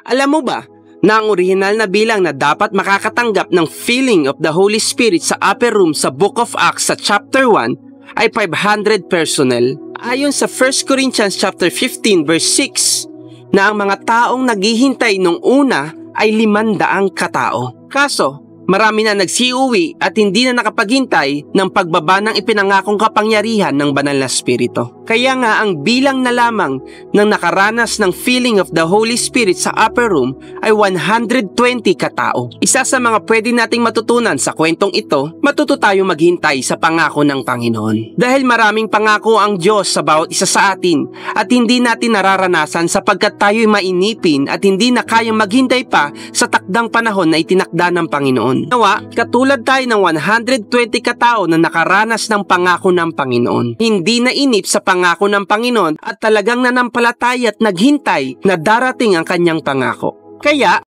Alam mo ba na ang orihinal na bilang na dapat makakatanggap ng filling of the Holy Spirit sa upper room sa Book of Acts sa chapter 1 ay 500 personnel? Ayon sa 1 Corinthians chapter 15 verse 6 na ang mga taong naghihintay nung una ay 500 katao. Kaso, marami na nagsiuwi at hindi na nakapaghintay ng pagbaba ng ipinangakong kapangyarihan ng banal na spirito. Kaya nga ang bilang na lamang ng nakaranas ng filling of the Holy Spirit sa upper room ay 120 katao. Isa sa mga pwede nating matutunan sa kwentong ito, matuto tayo maghintay sa pangako ng Panginoon. Dahil maraming pangako ang Diyos sa bawat isa sa atin at hindi natin nararanasan sapagkat tayo'y mainipin at hindi na kayang maghintay pa sa takdang panahon na itinakda ng Panginoon. Nawa, katulad tayo ng 120 katao na nakaranas ng pangako ng Panginoon. Hindi na inip sa pangako ng Panginoon at talagang nanampalataya at naghintay na darating ang kanyang pangako. Kaya,